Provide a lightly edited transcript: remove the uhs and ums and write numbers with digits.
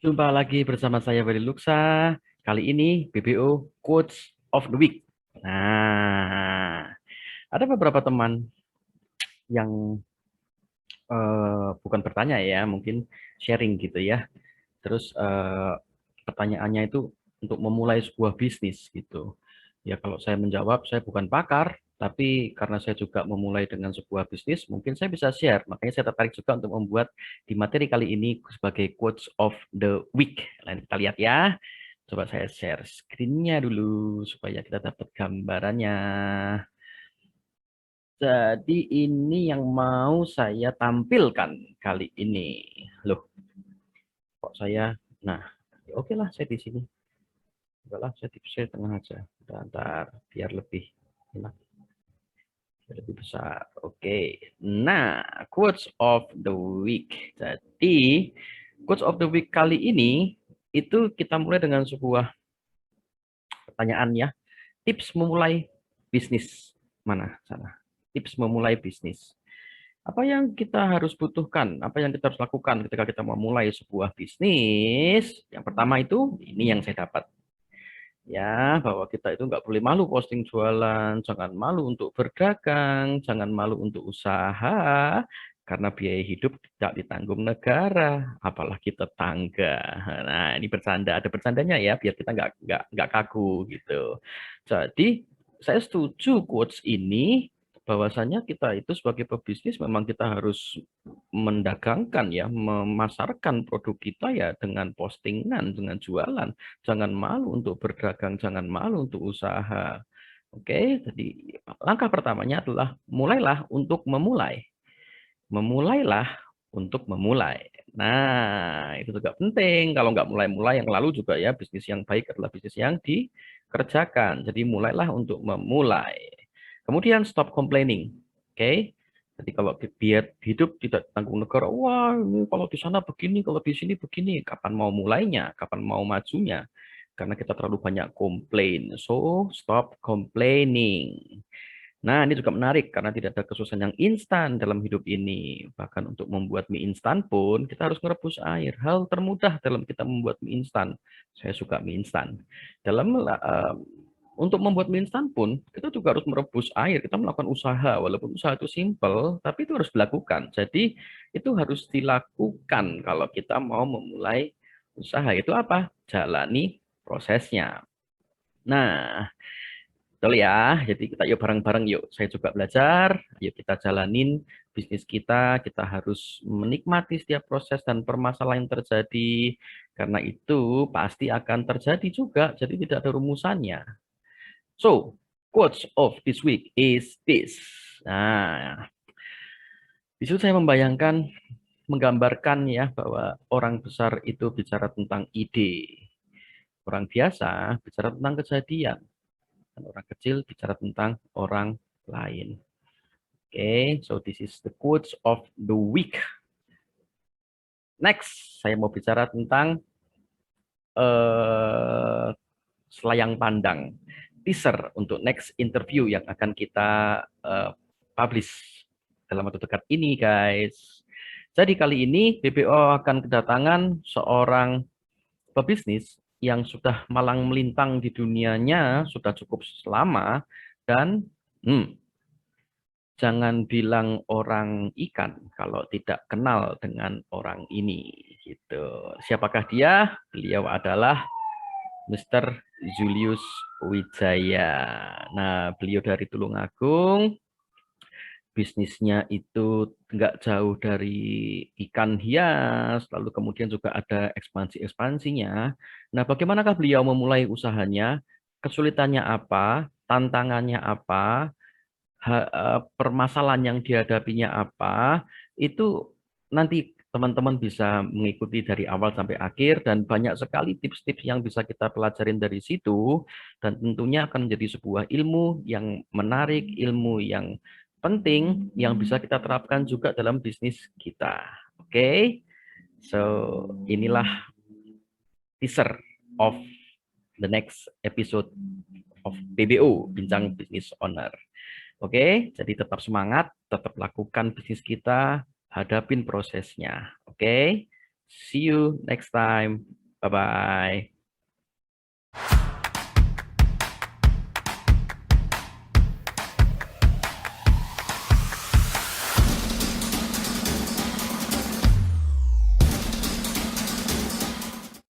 Jumpa lagi bersama saya Wali Luksa. Kali ini BBO Quotes of the Week. Nah, ada beberapa teman yang bukan bertanya ya, mungkin sharing gitu ya. Terus pertanyaannya itu untuk memulai sebuah bisnis gitu. Ya kalau saya menjawab, saya bukan pakar, tapi karena saya juga memulai dengan sebuah bisnis, mungkin saya bisa share. Makanya saya tertarik juga untuk membuat di materi kali ini sebagai Quotes of the Week. Lain kita lihat ya. Coba saya share screen-nya dulu supaya kita dapat gambarannya. Jadi ini yang mau saya tampilkan kali ini. Loh, kok saya? Nah, ya oke lah saya di sini. Enggak lah, saya di tengah aja. Bentar, biar lebih enak, biar lebih besar. Oke. Nah, quotes of the week. Jadi, quotes of the week kali ini itu kita mulai dengan sebuah pertanyaan ya. Tips memulai bisnis mana sana? Tips memulai bisnis. Apa yang kita harus butuhkan? Apa yang kita harus lakukan ketika kita memulai sebuah bisnis? Yang pertama itu, ini yang saya dapat. Ya, bahwa kita itu nggak boleh malu posting jualan, jangan malu untuk berdagang, jangan malu untuk usaha, karena biaya hidup tidak ditanggung negara, apalagi tetangga. Nah, ini bercanda, ada bercandanya ya, biar kita nggak kaku gitu. Jadi, saya setuju quotes ini, bahwasanya kita itu sebagai pebisnis memang kita harus mendagangkan ya, memasarkan produk kita ya dengan postingan, dengan jualan. Jangan malu untuk berdagang, jangan malu untuk usaha. Oke, jadi langkah pertamanya adalah mulailah untuk memulai. Memulailah untuk memulai. Nah, itu juga penting. Kalau nggak mulai-mulai yang lalu juga ya, bisnis yang baik adalah bisnis yang dikerjakan. Jadi mulailah untuk memulai. Kemudian stop complaining. Oke. Jadi kalau biar hidup tidak tanggung negara, wah ini kalau di sana begini, kalau di sini begini. Kapan mau mulainya? Kapan mau majunya? Karena kita terlalu banyak komplain. So, stop complaining. Nah, ini juga menarik karena tidak ada kesusahan yang instan dalam hidup ini. Bahkan untuk membuat mie instan pun kita harus merebus air. Hal termudah dalam kita membuat mie instan. Saya suka mie instan. Untuk membuat mie instan pun kita juga harus merebus air. Kita melakukan usaha, walaupun usaha itu simple, tapi itu harus dilakukan. Jadi itu harus dilakukan kalau kita mau memulai usaha. Itu apa? Jalani prosesnya. Nah, betul ya. Jadi kita yuk bareng-bareng yuk. Saya juga belajar. Yuk kita jalanin bisnis kita. Kita harus menikmati setiap proses dan permasalahan yang terjadi. Karena itu pasti akan terjadi juga. Jadi tidak ada rumusannya. So, quotes of this week is this. Nah, di situ saya membayangkan, menggambarkan ya bahwa orang besar itu bicara tentang ide. Orang biasa bicara tentang kejadian. Dan orang kecil bicara tentang orang lain. Oke, so this is the quotes of the week. Next, saya mau bicara tentang selayang pandang, teaser untuk next interview yang akan kita publish dalam waktu dekat ini, guys. Jadi kali ini BPO akan kedatangan seorang pebisnis yang sudah malang melintang di dunianya sudah cukup lama dan jangan bilang orang ikan kalau tidak kenal dengan orang ini gitu. Siapakah dia? Beliau adalah Mr. Julius Wijaya. Nah, beliau dari Tulungagung. Bisnisnya itu nggak jauh dari ikan hias, lalu kemudian juga ada ekspansi-ekspansinya. Nah, bagaimanakah beliau memulai usahanya? Kesulitannya apa? Tantangannya apa? Permasalahan yang dihadapinya apa, itu nanti teman-teman bisa mengikuti dari awal sampai akhir dan banyak sekali tips-tips yang bisa kita pelajarin dari situ dan tentunya akan menjadi sebuah ilmu yang menarik, ilmu yang penting yang bisa kita terapkan juga dalam bisnis kita. Oke, so inilah teaser of the next episode of BBO, Bincang Business Owner. Oke, jadi tetap semangat, tetap lakukan bisnis kita, hadapin prosesnya. Oke, See you next time. Bye-bye.